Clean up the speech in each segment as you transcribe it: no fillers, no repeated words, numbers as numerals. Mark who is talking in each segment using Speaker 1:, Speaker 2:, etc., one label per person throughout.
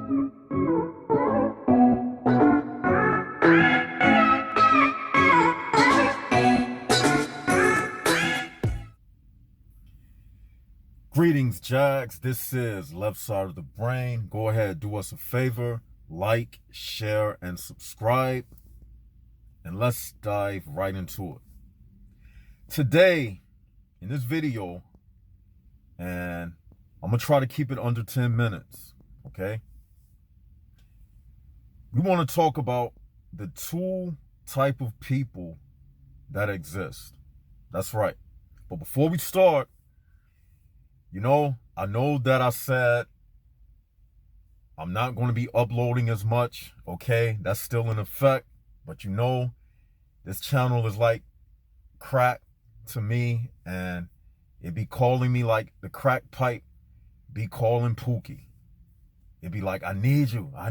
Speaker 1: Greetings, Jags. This is Left Side of the Brain. Go ahead, do us a favor, like, share, and subscribe. And let's dive right into it. Today, in this video, and I'm going to try to keep it under 10 minutes, okay? We want to talk about the two type of people that exist. That's right. But before we start, I know that I said I'm not going to be uploading as much, okay? That's still in effect. But this channel is like crack to me, and it be calling me like the crack pipe be calling Pookie. It be like, I need you. I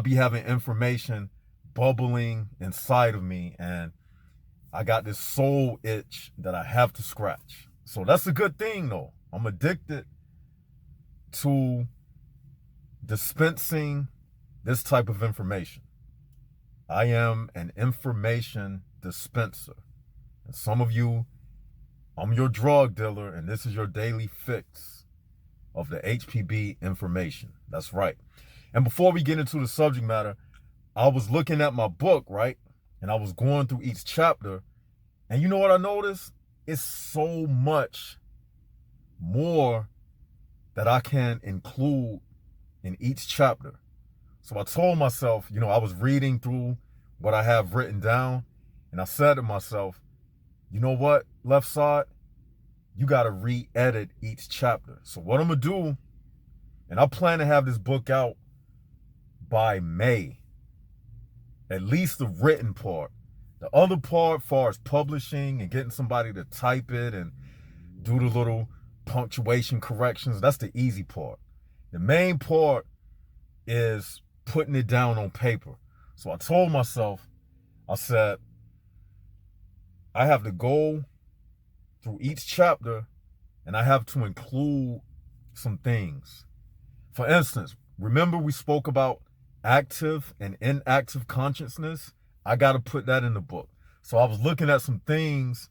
Speaker 1: be having information bubbling inside of me, and I got this soul itch that I have to scratch. So that's a good thing, though. I'm addicted to dispensing this type of information. I am an information dispenser. And some of you, I'm your drug dealer, and this is your daily fix of the HPB information. That's right. And before we get into the subject matter, I was looking at my book, right? And I was going through each chapter. And you know what I noticed? It's so much more that I can include in each chapter. So I told myself, I was reading through what I have written down, and I said to myself, you know what, Left Side, you got to re-edit each chapter. So what I'm going to do, and I plan to have this book out by May, at least the written part. The other part, far as publishing and getting somebody to type it and do the little punctuation corrections, that's the easy part. The main part is putting it down on paper. So I told myself, I said, I have to go through each chapter and I have to include some things. For instance, remember we spoke about active and inactive consciousness? I got to put that in the book. So I was looking at some things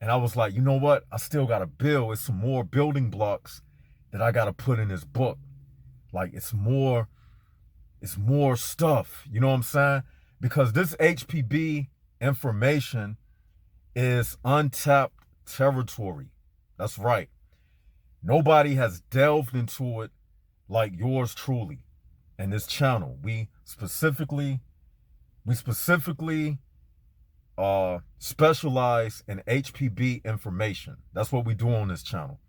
Speaker 1: and I was like, you know what? I still got to build. It's some more building blocks that I got to put in this book. Like it's more stuff. You know what I'm saying? Because this HPB information is untapped territory. That's right. Nobody has delved into it like yours truly. And this channel, we specifically specialize in HPB information. That's what we do on this channel.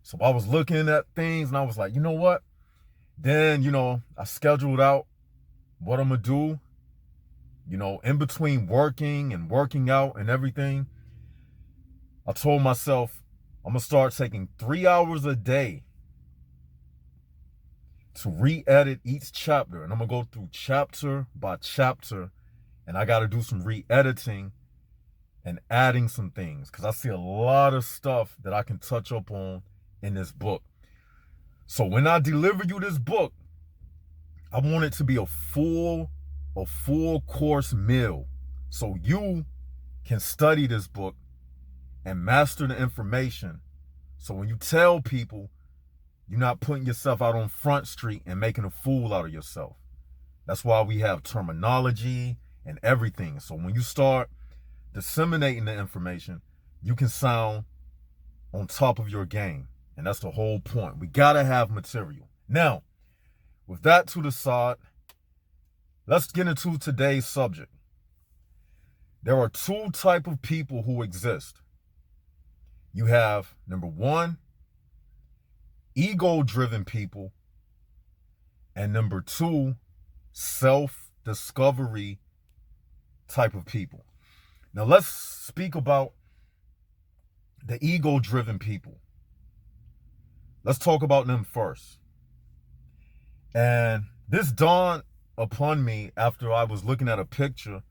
Speaker 1: So I was looking at things and I was like, you know what? Then, I scheduled out what I'm going to do, in between working and working out and everything. I told myself I'm going to start taking 3 hours a day to re-edit each chapter. And I'm going to go through chapter by chapter. And I got to do some re-editing and adding some things. Because I see a lot of stuff that I can touch up on in this book. So when I deliver you this book, I want it to be a full course meal. So you can study this book and master the information. So when you tell people, you're not putting yourself out on Front Street and making a fool out of yourself. That's why we have terminology and everything. So when you start disseminating the information, you can sound on top of your game. And that's the whole point. We got to have material. Now, with that to the side, let's get into today's subject. There are two type of people who exist. You have, number one, ego-driven people, and number two, self-discovery type of people. Now let's speak about the ego-driven people. Let's talk about them first. And this dawned upon me after I was looking at a picture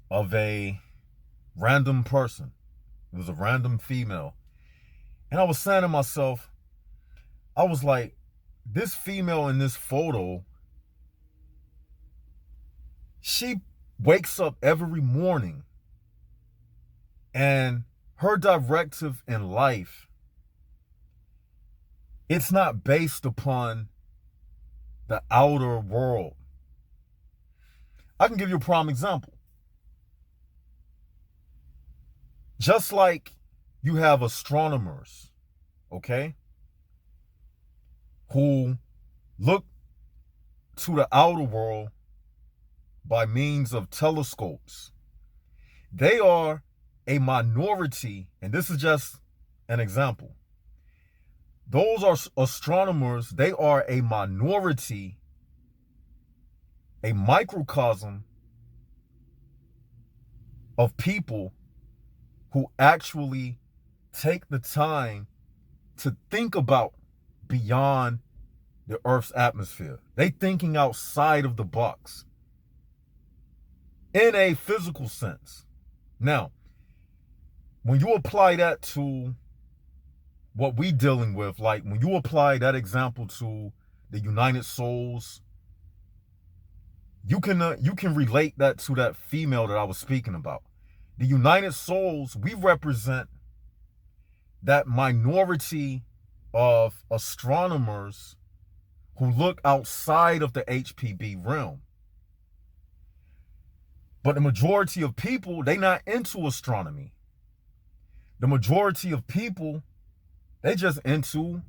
Speaker 1: of a random person. It was a random female. And I was saying to myself, I was like, this female in this photo, she wakes up every morning and her directive in life, it's not based upon the outer world. I can give you a prime example. Just like you have astronomers, okay, who look to the outer world by means of telescopes. They are a minority, and this is just an example. Those are astronomers. They are a minority, a microcosm of people who actually take the time to think about beyond the Earth's atmosphere. They thinking outside of the box in a physical sense. Now, when you apply that to what we dealing with, like when you apply that example to the United Souls, you can relate that to that female that I was speaking about. The United Souls, we represent that minority of astronomers who look outside of the HPB realm. But the majority of people, they not into astronomy. The majority of people, they just into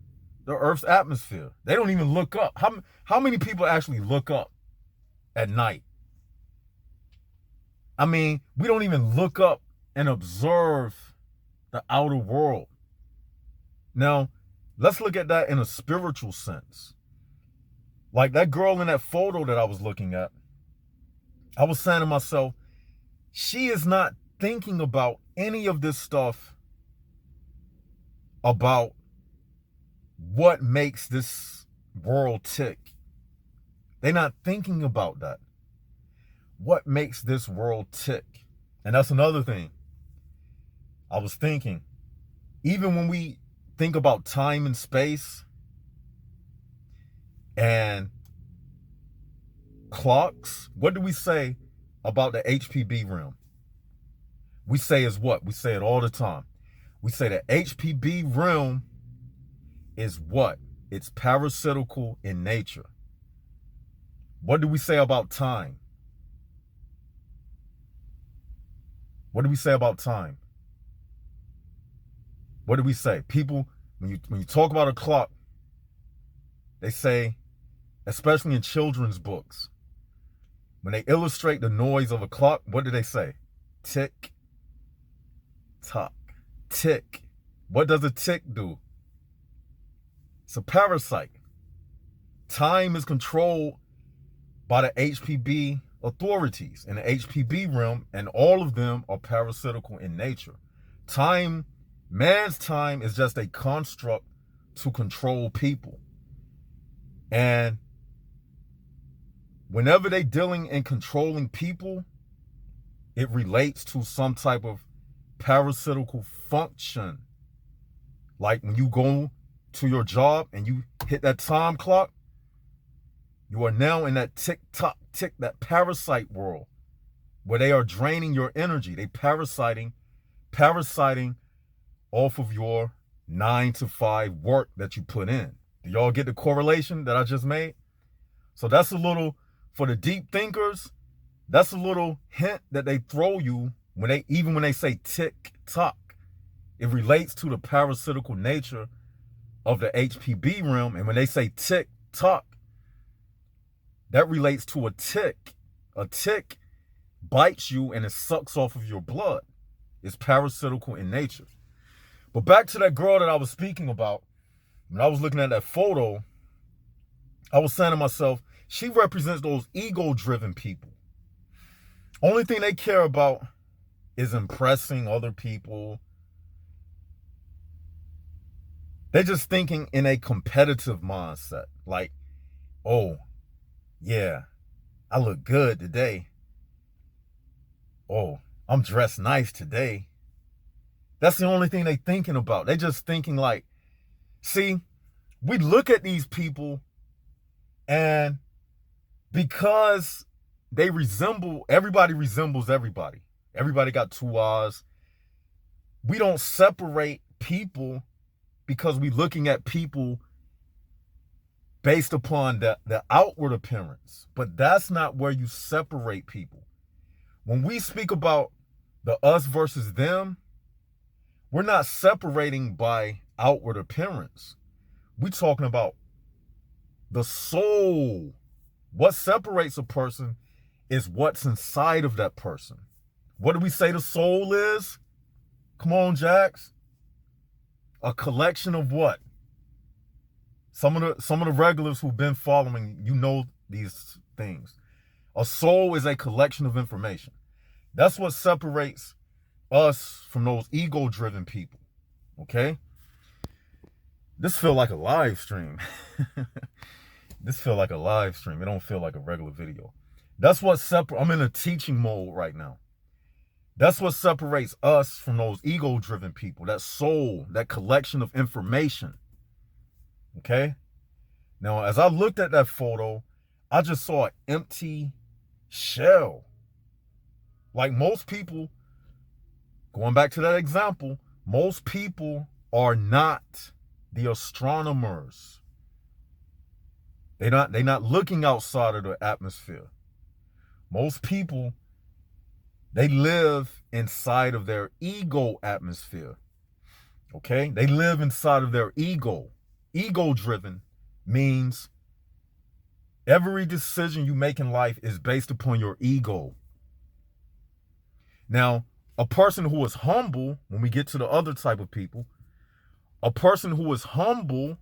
Speaker 1: the Earth's atmosphere. They don't even look up. How many people actually look up at night? I mean, we don't even look up and observe the outer world. Now, let's look at that in a spiritual sense. Like that girl in that photo that I was looking at, I was saying to myself, she is not thinking about any of this stuff about what makes this world tick. They're not thinking about that. What makes this world tick? And that's another thing. I was thinking, even when we think about time and space and clocks, what do we say about the HPB realm? We say is what? We say it all the time. We say the HPB realm is what? It's parasitical in nature. What do we say about time? What do we say about time? What do we say? People, when you talk about a clock, they say, especially in children's books, when they illustrate the noise of a clock, what do they say? Tick, tock, tick. What does a tick do? It's a parasite. Time is controlled by the HPB authorities in the HPB realm, and all of them are parasitical in nature. Time, man's time is just a construct to control people. And whenever they're dealing in controlling people, it relates to some type of parasitical function. Like when you go to your job and you hit that time clock, you are now in that tick-tock, tick, that parasite world where they are draining your energy. They parasiting off of your 9-to-5 work that you put in. Do y'all get the correlation that I just made? So that's a little, for the deep thinkers, that's a little hint that they throw you even when they say tick-tock. It relates to the parasitical nature of the HPB realm. And when they say tick-tock, that relates to a tick. A tick bites you and it sucks off of your blood. It's parasitical in nature. But back to that girl that I was speaking about, when I was looking at that photo, I was saying to myself, she represents those ego-driven people. Only thing they care about is impressing other people. They're just thinking in a competitive mindset. Like, oh, yeah, I look good today. Oh, I'm dressed nice today. That's the only thing they're thinking about. They're just thinking like, see, we look at these people And because everybody resembles everybody. Everybody got two eyes. We don't separate people because we're looking at people based upon the outward appearance. But that's not where you separate people. When we speak about the us versus them, we're not separating by outward appearance. We're talking about the soul. What separates a person is what's inside of that person. What do we say the soul is? Come on, Jax. A collection of what? Some of the regulars who've been following, you know these things. A soul is a collection of information. That's what separates us from those ego-driven people. Okay? This feel like a live stream. This feel like a live stream. It don't feel like a regular video. That's what I'm in a teaching mode right now. That's what separates us from those ego-driven people. That soul, that collection of information. Okay? Now, as I looked at that photo, I just saw an empty shell. Like most people, going back to that example, most people are not the astronomers. They're not looking outside of the atmosphere. Most people, they live inside of their ego atmosphere. Okay? They live inside of their ego. Ego-driven means every decision you make in life is based upon your ego. Now, a person who is humble, when we get to the other type of people, a person who is humble,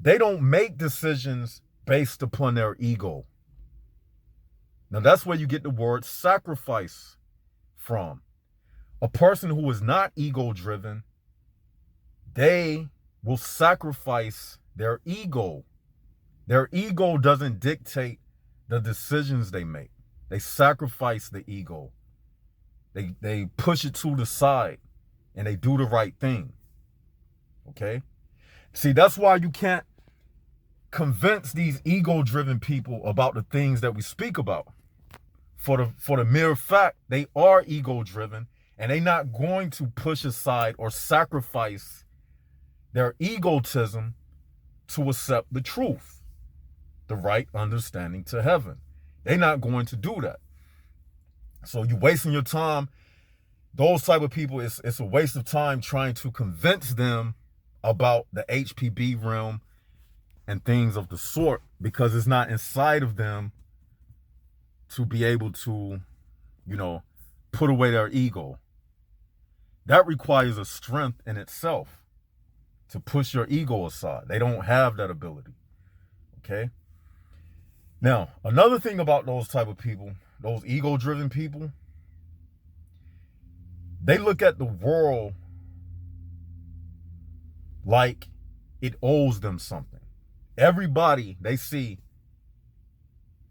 Speaker 1: they don't make decisions based upon their ego. Now, that's where you get the word sacrifice from. A person who is not ego-driven, they will sacrifice their ego. Their ego doesn't dictate the decisions they make. They sacrifice the ego. They push it to the side and they do the right thing. Okay? See, that's why you can't convince these ego-driven people about the things that we speak about. For the mere fact they are ego-driven and they're not going to push aside or sacrifice their egotism to accept the truth, the right understanding to heaven. They're not going to do that. So you're wasting your time. Those type of people, it's a waste of time trying to convince them about the HPB realm and things of the sort, because it's not inside of them to be able to, put away their ego. That requires a strength in itself to push your ego aside. They don't have that ability. Okay? Now, another thing about those type of people, those ego-driven people, they look at the world like it owes them something. Everybody they see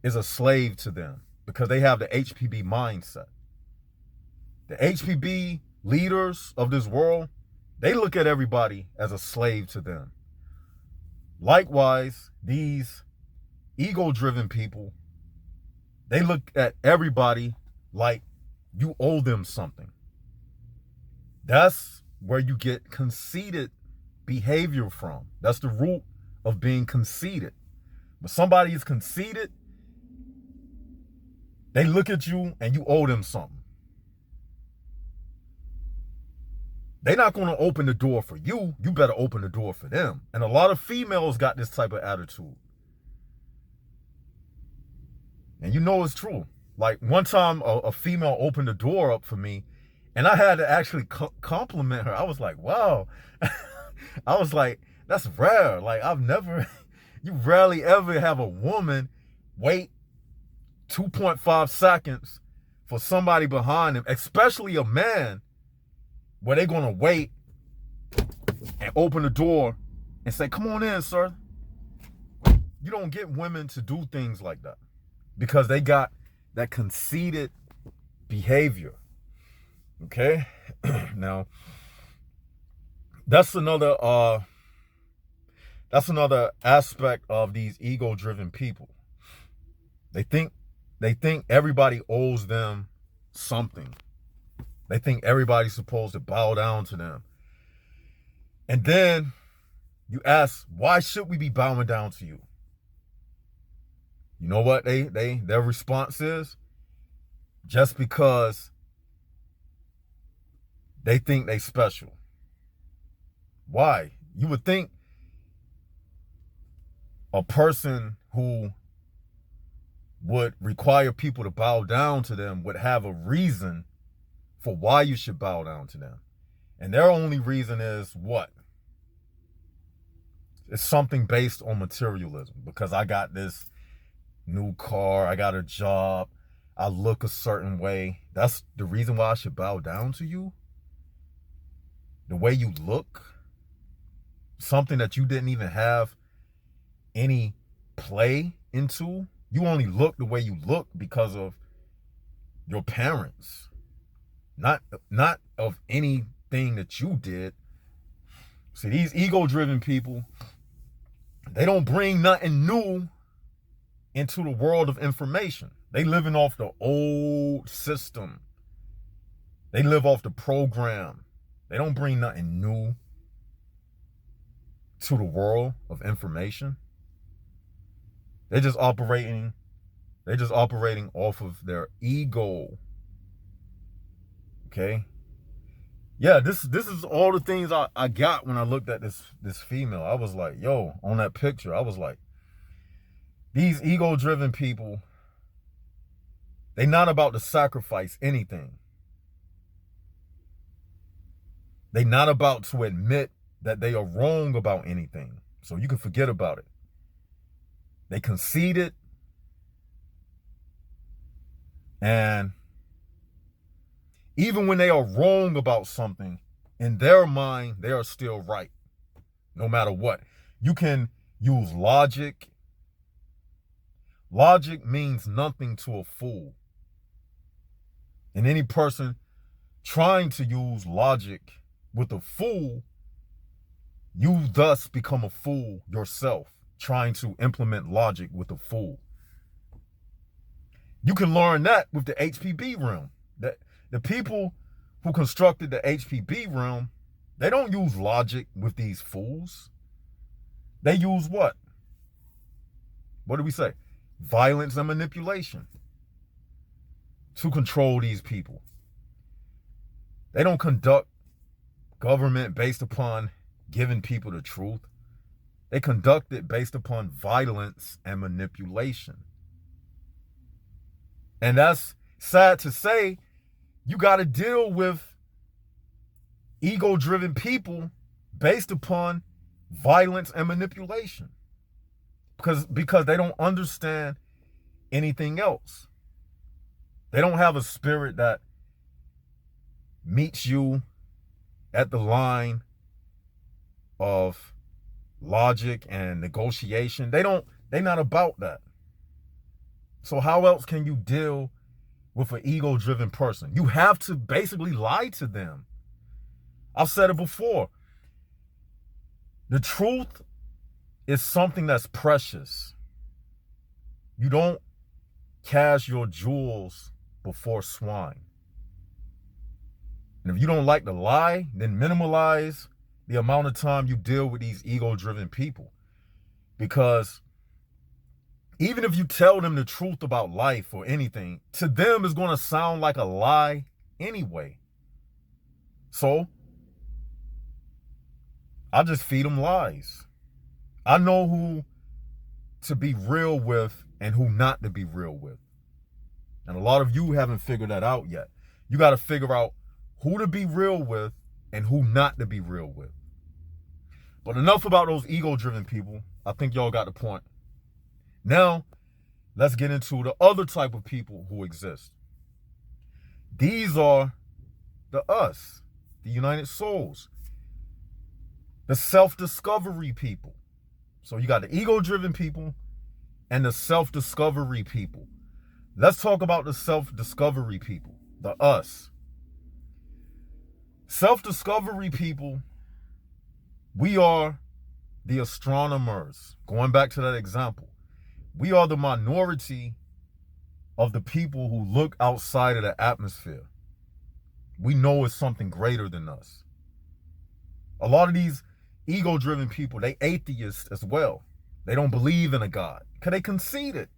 Speaker 1: is a slave to them because they have the HPB mindset. The HPB leaders of this world, they look at everybody as a slave to them. Likewise, these ego-driven people, they look at everybody like you owe them something. That's where you get conceited behavior from. That's the root of being conceited. When somebody is conceited, they look at you and you owe them something. They're not going to open the door for you. You better open the door for them. And a lot of females got this type of attitude. And you know it's true. Like one time a female opened the door up for me and I had to actually compliment her. I was like, wow. I was like, that's rare. Like you rarely ever have a woman wait 2.5 seconds for somebody behind them, especially a man, where they're going to wait and open the door and say, come on in, sir. You don't get women to do things like that because they got that conceited behavior. Okay? Now, that's another That's another aspect of these ego-driven people. They think everybody owes them something. They think everybody's supposed to bow down to them. And then you ask, why should we be bowing down to you? You know what their response is? Just because they think they special. Why? You would think a person who would require people to bow down to them would have a reason for why you should bow down to them. And their only reason is what? It's something based on materialism. Because I got this new car, I got a job, I look a certain way. That's the reason why I should bow down to you? The way you look? Something that you didn't even have any play into? You only look the way you look because of your parents. Not of anything that you did. See, these ego-driven people, they don't bring nothing new into the world of information. They living off the old system. They live off the program. They don't bring nothing new to the world of information. They're just operating off of their ego. Okay? Yeah, this is all the things I got when I looked at this female. I was like, yo, on that picture, I was like, these ego-driven people, they're not about to sacrifice anything. They're not about to admit that they are wrong about anything. So you can forget about it. They conceded. And even when they are wrong about something, in their mind, they are still right. No matter what. You can use logic. Logic means nothing to a fool. And any person trying to use logic with a fool, you thus become a fool yourself, trying to implement logic with a fool. You can learn that with the HPB realm. The people who constructed the HPB realm, they don't use logic with these fools. They use what? What do we say? Violence and manipulation to control these people. They don't conduct government based upon giving people the truth. They conduct it based upon violence and manipulation. And that's sad to say. You got to deal with ego-driven people based upon violence and manipulation. Because they don't understand anything else. They don't have a spirit that meets you at the line of logic and negotiation. They're not about that. So how else can you deal with an ego-driven person? You have to basically lie to them. I've said it before. The truth is something that's precious. You don't cast your jewels before swine. And if you don't like to lie, then minimalize the amount of time you deal with these ego-driven people. Because even if you tell them the truth about life or anything, to them it's going to sound like a lie anyway. So I just feed them lies. I know who to be real with and who not to be real with. And a lot of you haven't figured that out yet. You got to figure out who to be real with and who not to be real with. But enough about those ego-driven people. I think y'all got the point. Now, let's get into the other type of people who exist. These are the us, the United Souls, the self-discovery people. So you got the ego-driven people and the self-discovery people. Let's talk about the self-discovery people, the us. Self-discovery people, we are the astronomers, going back to that example, we are the minority of the people who look outside of the atmosphere. We know it's something greater than us. A lot of these ego-driven people, they atheists as well. They don't believe in a God because they conceited.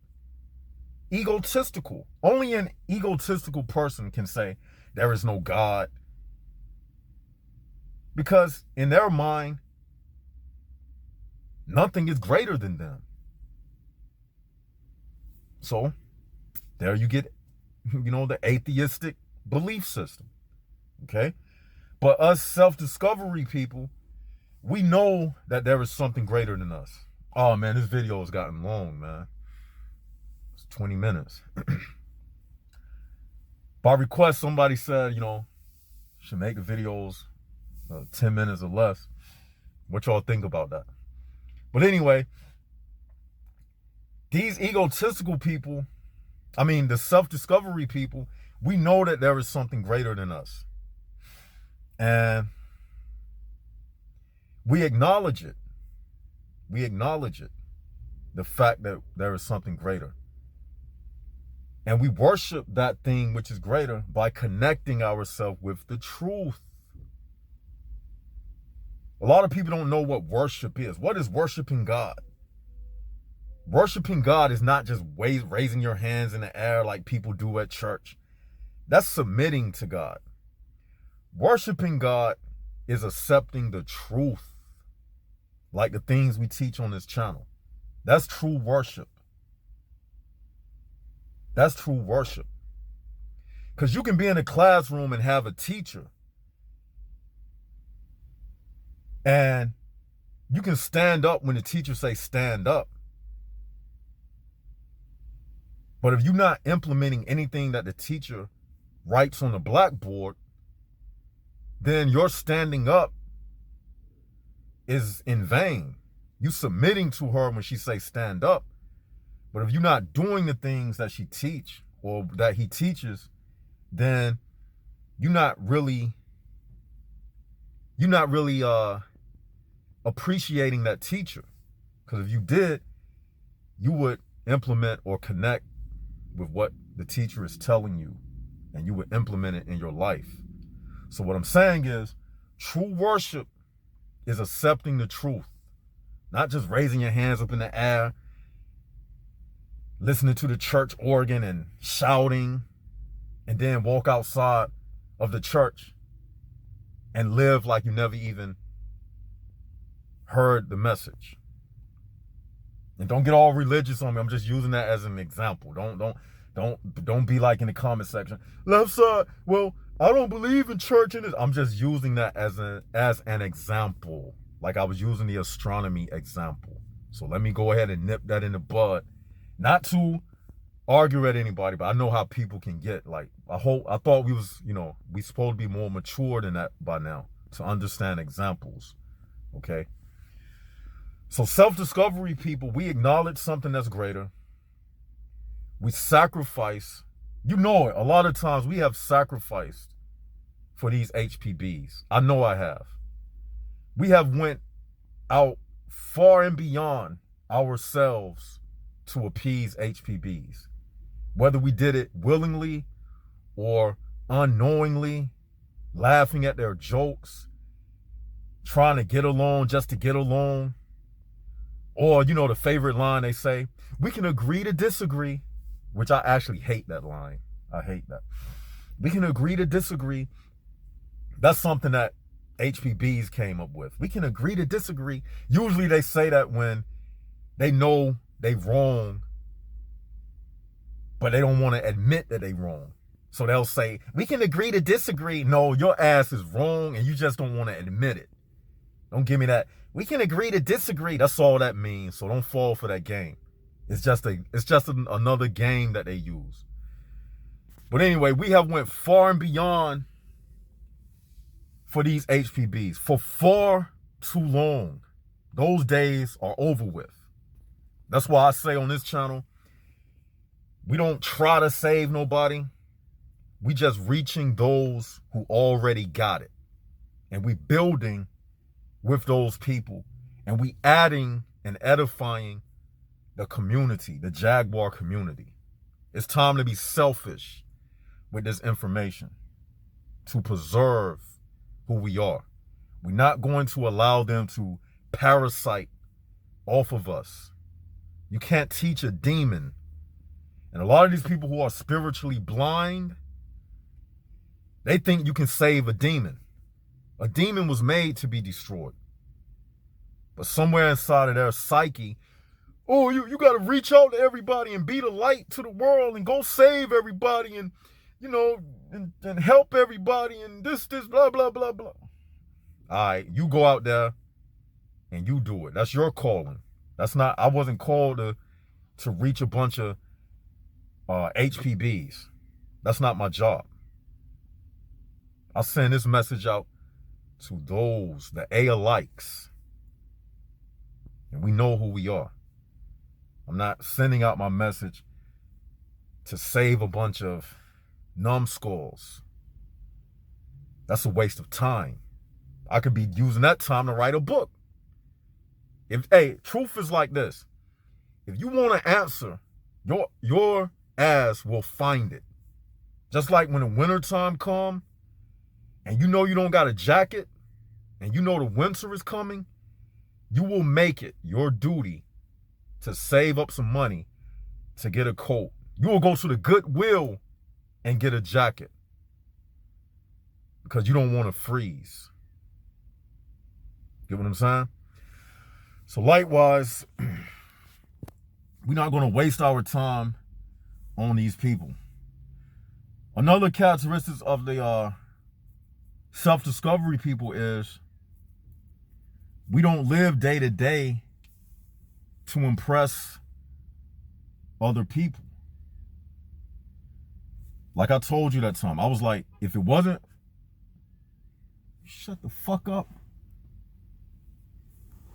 Speaker 1: Egotistical. Only an egotistical person can say there is no God. Because in their mind, nothing is greater than them. So there you get, the atheistic belief system. Okay? But us self-discovery people, we know that there is something greater than us. Oh man, this video has gotten long, man. It's 20 minutes. By request, somebody said, should make the videos 10 minutes or less. What y'all think about that? But anyway, these egotistical people, the self-discovery people, we know that there is something greater than us. And we acknowledge it. We acknowledge it. The fact that there is something greater. And we worship that thing which is greater by connecting ourselves with the truth. A lot of people don't know what worship is. What is worshiping God? Worshiping God is not just raising your hands in the air like people do at church. That's submitting to God. Worshiping God is accepting the truth, like the things we teach on this channel. That's true worship. That's true worship. Because you can be in a classroom and have a teacher, and you can stand up when the teacher says stand up. But if you're not implementing anything that the teacher writes on the blackboard, then your standing up is in vain. You submitting to her when she says stand up. But if you're not doing the things that she teach or that he teaches, then you're not really appreciating that teacher. Because if you did, you would implement or connect with what the teacher is telling you, and you would implement it in your life. So what I'm saying is, true worship is accepting the truth, not just raising your hands up in the air, listening to the church organ and shouting, and then walk outside of the church and live like you never even heard the message. And don't get all religious on me. I'm just using that as an example. Don't be like in the comment section, left side, well, I don't believe in church in this. I'm just using that as an example, like I was using the astronomy example. So let me go ahead and nip that in the bud. Not to argue at anybody, but I know how people can get. Like, I thought we was, we supposed to be more mature than that by now to understand examples. Okay. So self-discovery people, we acknowledge something that's greater. We sacrifice. You know it. A lot of times we have sacrificed for these HPBs. I know I have. We have went out far and beyond ourselves to appease HPBs. Whether we did it willingly or unknowingly, laughing at their jokes, trying to get along just to get along. Or, the favorite line they say, we can agree to disagree, which I actually hate that line. I hate that. We can agree to disagree. That's something that HPBs came up with. We can agree to disagree. Usually they say that when they know they wrong, but they don't want to admit that they wrong. So they'll say, we can agree to disagree. No, your ass is wrong and you just don't want to admit it. Don't give me that. We can agree to disagree. That's all that means. So don't fall for that game. It's just another game that they use. But anyway, we have went far and beyond for these HPBs for far too long. Those days are over with. That's why I say on this channel, we don't try to save nobody. We just reaching those who already got it. And we building with those people And we adding and edifying the community, the Jaguar community. It's time to be selfish with this information to preserve who we are. We're not going to allow them to parasite off of us. You can't teach a demon. And a lot of these people who are spiritually blind, they think you can save a demon. A demon was made to be destroyed. But somewhere inside of their psyche, oh, you got to reach out to everybody and be the light to the world and go save everybody and, you know, and help everybody and this, blah, blah, blah, blah. All right, you go out there and you do it. That's your calling. I wasn't called to reach a bunch of HPBs. That's not my job. I send this message out to those, the A-alikes. And we know who we are. I'm not sending out my message to save a bunch of numbskulls. That's a waste of time. I could be using that time to write a book. Truth is like this. If you want an answer, your ass will find it. Just like when the wintertime come and you know you don't got a jacket and you know the winter is coming, you will make it your duty to save up some money to get a coat. You will go to the Goodwill and get a jacket because you don't want to freeze. Get what I'm saying? So likewise, we're not going to waste our time on these people. Another characteristic of the self-discovery people is we don't live day to day to impress other people. Like I told you that time, I was like, if it wasn't, shut the fuck up.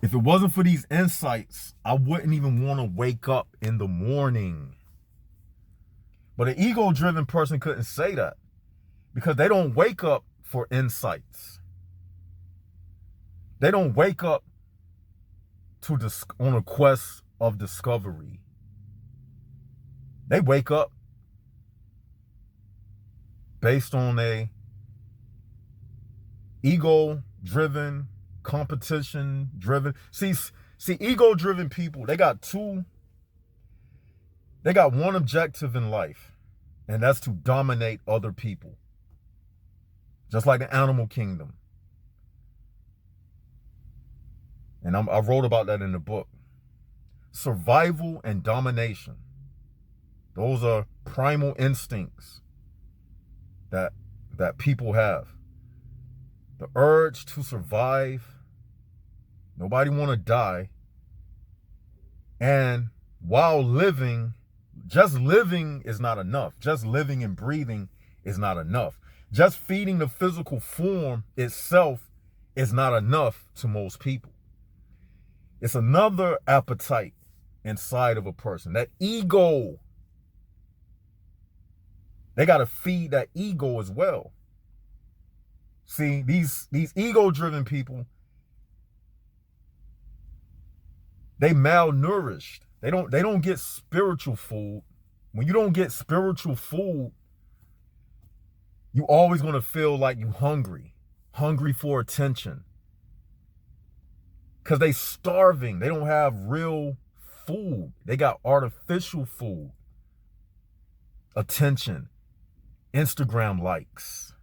Speaker 1: If it wasn't for these insights, I wouldn't even want to wake up in the morning. But an ego-driven person couldn't say that because they don't wake up for insights. They don't wake up on a quest of discovery. They wake up based on a ego-driven, competition-driven. See, ego-driven people, they got one objective in life, and that's to dominate other people. Just like the animal kingdom. And I wrote about that in the book. Survival and domination. Those are primal instincts that people have. The urge to survive. Nobody want to die. And while living, just living is not enough. Just living and breathing is not enough. Just feeding the physical form itself is not enough to most people. It's another appetite inside of a person. That ego. They got to feed that ego as well. See, these ego-driven people, they malnourished. They don't get spiritual food. When you don't get spiritual food, you always going to feel like you hungry for attention. Because they starving. They don't have real food. They got artificial food. Attention. Instagram likes.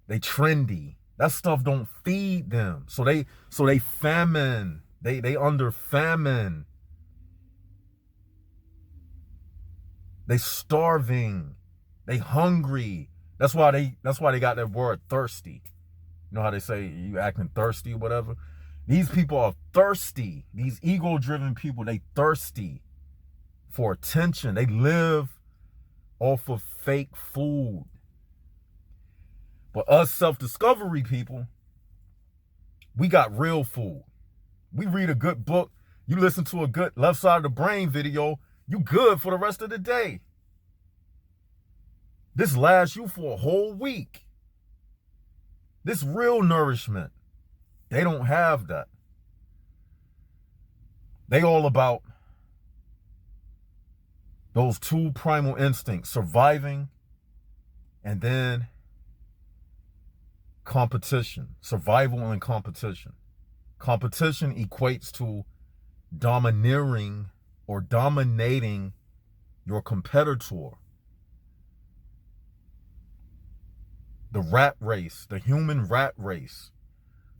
Speaker 1: They trendy. That stuff don't feed them. So they famine. They under famine. They starving. They hungry. That's why they got that word thirsty. You know how they say you acting thirsty or whatever? These people are thirsty. These ego-driven people, they thirsty for attention. They live off of fake food. But us self-discovery people, we got real food. We read a good book. You listen to a good Left Side of the Brain video, you good for the rest of the day. This lasts you for a whole week. This real nourishment. They don't have that. They all about those two primal instincts, surviving and then competition, survival and competition. Competition equates to domineering or dominating your competitor. The rat race, the human rat race,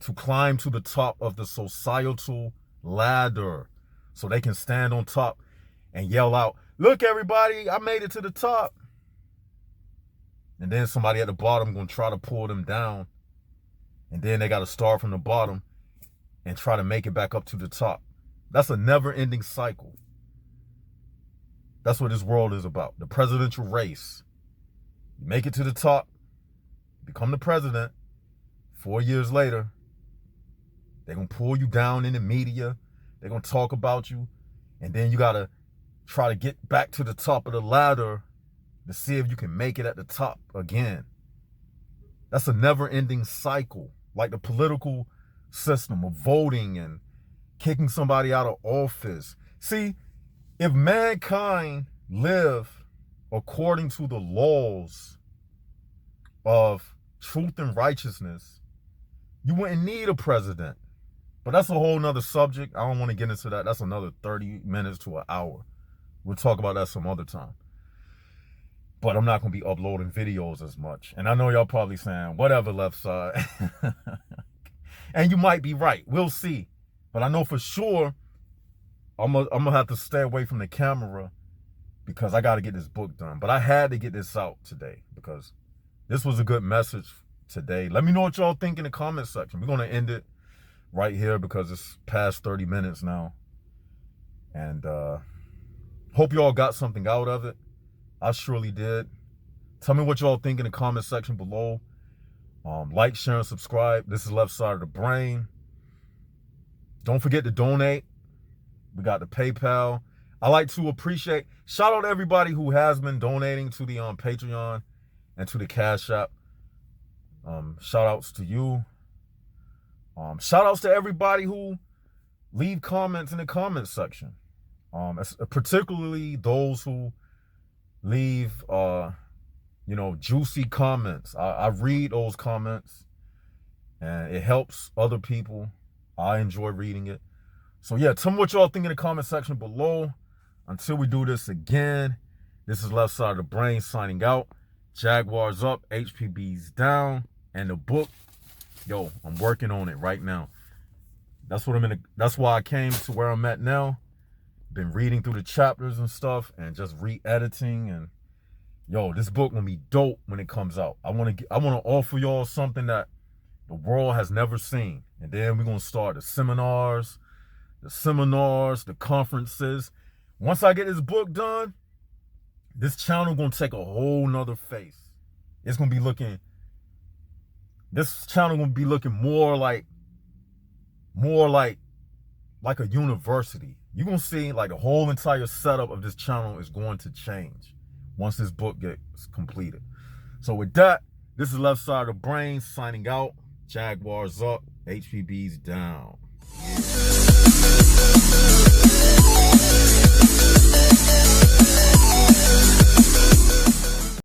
Speaker 1: to climb to the top of the societal ladder so they can stand on top and yell out, "Look, everybody, I made it to the top." And then somebody at the bottom going to try to pull them down. And then they got to start from the bottom and try to make it back up to the top. That's a never-ending cycle. That's what this world is about. The presidential race. You make it to the top, become the president. 4 years later, they're going to pull you down in the media. They're going to talk about you. And then you got to try to get back to the top of the ladder to see if you can make it at the top again. That's a never-ending cycle, like the political system of voting and kicking somebody out of office. See, if mankind live according to the laws of truth and righteousness, you wouldn't need a president. But that's a whole nother subject. I don't want to get into that. That's another 30 minutes to an hour. We'll talk about that some other time. But I'm not going to be uploading videos as much. And I know y'all probably saying, whatever, left side. And you might be right. We'll see. But I know for sure I'm gonna have to stay away from the camera because I got to get this book done. But I had to get this out today because this was a good message today. Let me know what y'all think in the comment section. We're going to end it right here because it's past 30 minutes now. And hope y'all got something out of it. I surely did. Tell me what y'all think in the comment section below. Like, share, and subscribe. This is Left Side of the Brain. Don't forget to donate. We got the PayPal. I like to appreciate, shout out to everybody who has been donating to the Patreon and to the Cash App. Shout outs to you. Shout outs to everybody who leave comments in the comment section. Particularly those who leave juicy comments. I read those comments and it helps other people. I enjoy reading it. So yeah, tell me what y'all think in the comment section below. Until we do this again, this is Left Side of the Brain signing out. Jaguars up, HPB's down, and the book, yo, I'm working on it right now. That's why I came to where I'm at now. Been reading through the chapters and stuff and just re-editing, and yo, this book gonna be dope when it comes out. I want to offer y'all something that the world has never seen. And then we're gonna start the seminars, the conferences. Once I get this book done, this channel gonna take a whole nother face. It's gonna be looking, this channel gonna be looking more like a university. You're gonna see like the whole entire setup of this channel is going to change once this book gets completed. So with that, this is Left Side of the Brain signing out. Jaguars up, HPB's down. Yeah.